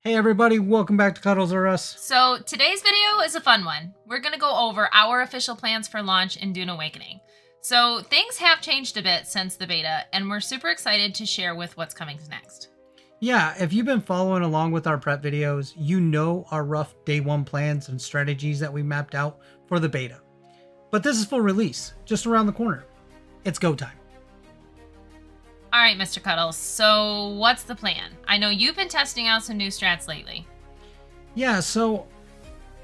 Hey everybody, welcome back to Cuddles R Us. So today's video is a fun one. We're going to go over our official plans for launch in Dune Awakening. So things have changed a bit since the beta, and we're super excited to share with what's coming next. Yeah, if you've been following along with our prep videos, you know our rough day one plans and strategies that we mapped out for the beta. But this is full release, just around the corner. It's go time. All right, Mr. Cuddles, so what's the plan? I know you've been testing out some new strats lately. Yeah, so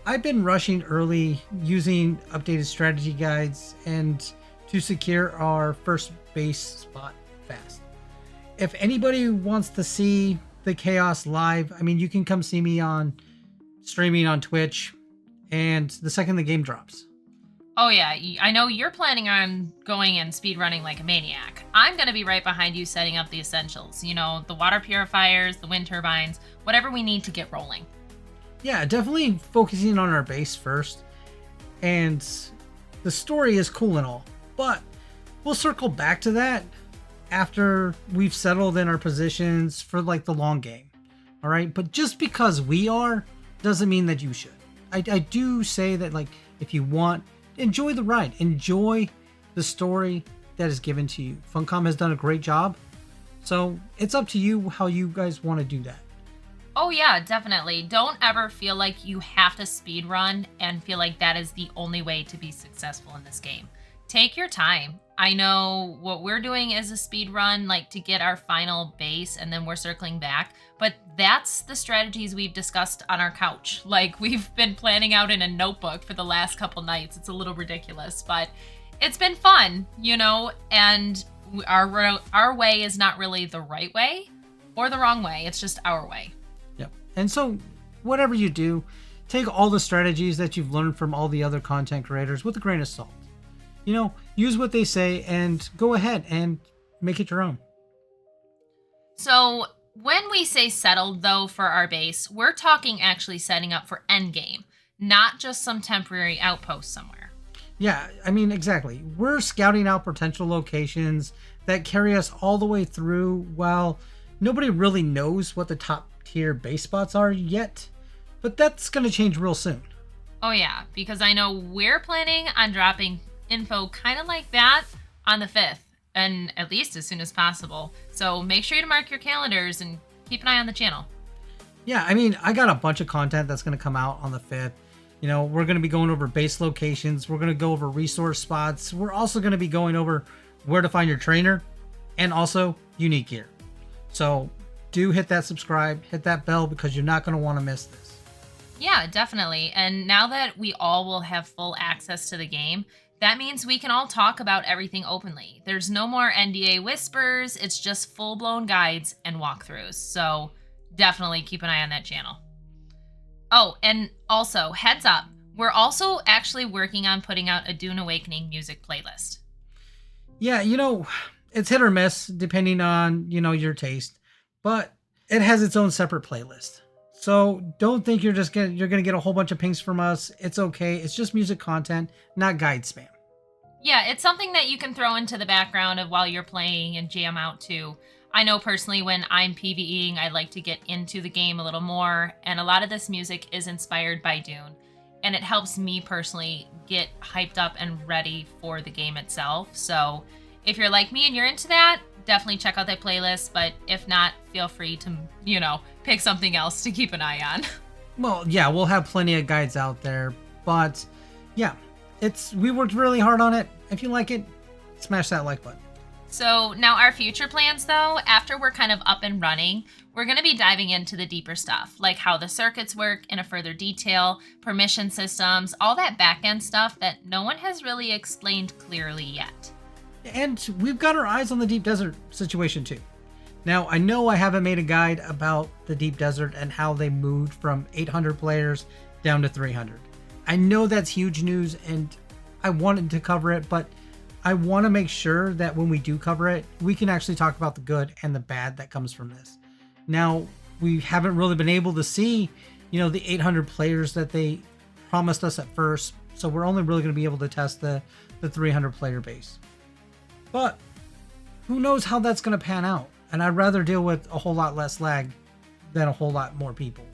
I've been rushing early using updated strategy guides and to secure our first base spot fast. If anybody wants to see the chaos live, I mean, you can come see me on streaming on Twitch and the second the game drops. Oh yeah, I know you're planning on going and speedrunning like a maniac. I'm going to be right behind you setting up the essentials. You know, the water purifiers, the wind turbines, whatever we need to get rolling. Yeah, definitely focusing on our base first. And the story is cool and all, but we'll circle back to that after we've settled in our positions for like the long game. All right, but just because we are doesn't mean that you should. I do say that, like, if you want, enjoy the ride, enjoy the story that is given to you. Funcom has done a great job, so it's up to you how you guys want to do that. Oh yeah, definitely. Don't ever feel like you have to speed run and feel like that is the only way to be successful in this game. Take your time. I know what we're doing is a speed run, like to get our final base, and then we're circling back. But that's the strategies we've discussed on our couch. Like, we've been planning out in a notebook for the last couple nights. It's a little ridiculous, but it's been fun, you know, and our way is not really the right way or the wrong way. It's just our way. Yep. And so whatever you do, take all the strategies that you've learned from all the other content creators with a grain of salt. You know, use what they say and go ahead and make it your own. So when we say settled, though, for our base, we're talking actually setting up for Endgame, not just some temporary outpost somewhere. Yeah, I mean, exactly. We're scouting out potential locations that carry us all the way through while nobody really knows what the top tier base spots are yet. But that's going to change real soon. Oh yeah, because I know we're planning on dropping info kind of like that on the 5th, and at least as soon as possible. So make sure to mark your calendars and keep an eye on the channel. Yeah, I mean, I got a bunch of content that's going to come out on the 5th. You know, we're going to be going over base locations. We're going to go over resource spots. We're also going to be going over where to find your trainer and also unique gear. So do hit that subscribe, hit that bell, because you're not going to want to miss this. Yeah, definitely. And now that we all will have full access to the game, that means we can all talk about everything openly. There's no more NDA whispers. It's just full-blown guides and walkthroughs. So definitely keep an eye on that channel. Oh, and also, heads up, we're also actually working on putting out a Dune Awakening music playlist. Yeah, you know, it's hit or miss depending on, you know, your taste, but it has its own separate playlist. So don't think you're gonna get a whole bunch of pings from us. It's okay. It's just music content, not guide spam. Yeah, it's something that you can throw into the background of while you're playing and jam out to. I know personally when I'm PvEing, I like to get into the game a little more, and a lot of this music is inspired by Dune, and it helps me personally get hyped up and ready for the game itself. So if you're like me and you're into that, definitely check out that playlist, but if not, feel free to, you know, pick something else to keep an eye on. Well, yeah, we'll have plenty of guides out there, but yeah, we worked really hard on it. If you like it, smash that like button. So now our future plans, though, after we're kind of up and running, we're going to be diving into the deeper stuff, like how the circuits work in a further detail, permission systems, all that back-end stuff that no one has really explained clearly yet. And we've got our eyes on the deep desert situation too. Now, I know I haven't made a guide about the deep desert and how they moved from 800 players down to 300. I know that's huge news and I wanted to cover it, but I want to make sure that when we do cover it, we can actually talk about the good and the bad that comes from this. Now, we haven't really been able to see, you know, the 800 players that they promised us at first, so we're only really going to be able to test the 300 player base. But who knows how that's going to pan out? And I'd rather deal with a whole lot less lag than a whole lot more people.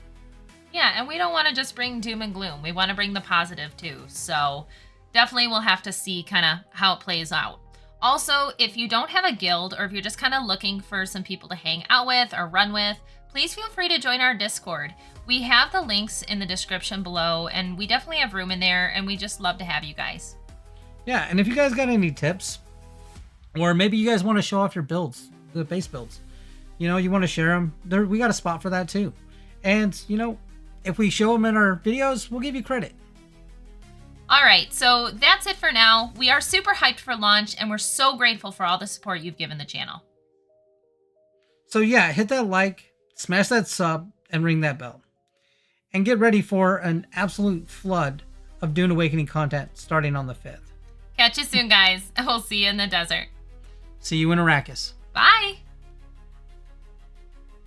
Yeah, and we don't want to just bring doom and gloom. We want to bring the positive too. So definitely we'll have to see kind of how it plays out. Also, if you don't have a guild or if you're just kind of looking for some people to hang out with or run with, please feel free to join our Discord. We have the links in the description below, and we definitely have room in there, and we just love to have you guys. Yeah, and if you guys got any tips, or maybe you guys want to show off your builds, the base builds, you know, you want to share them, we got a spot for that too. And, you know, if we show them in our videos, we'll give you credit. All right, so that's it for now. We are super hyped for launch, and we're so grateful for all the support you've given the channel. So yeah, hit that like, smash that sub, and ring that bell. And get ready for an absolute flood of Dune Awakening content starting on the 5th. Catch you soon, guys. We'll see you in the desert. See you in Arrakis. Bye.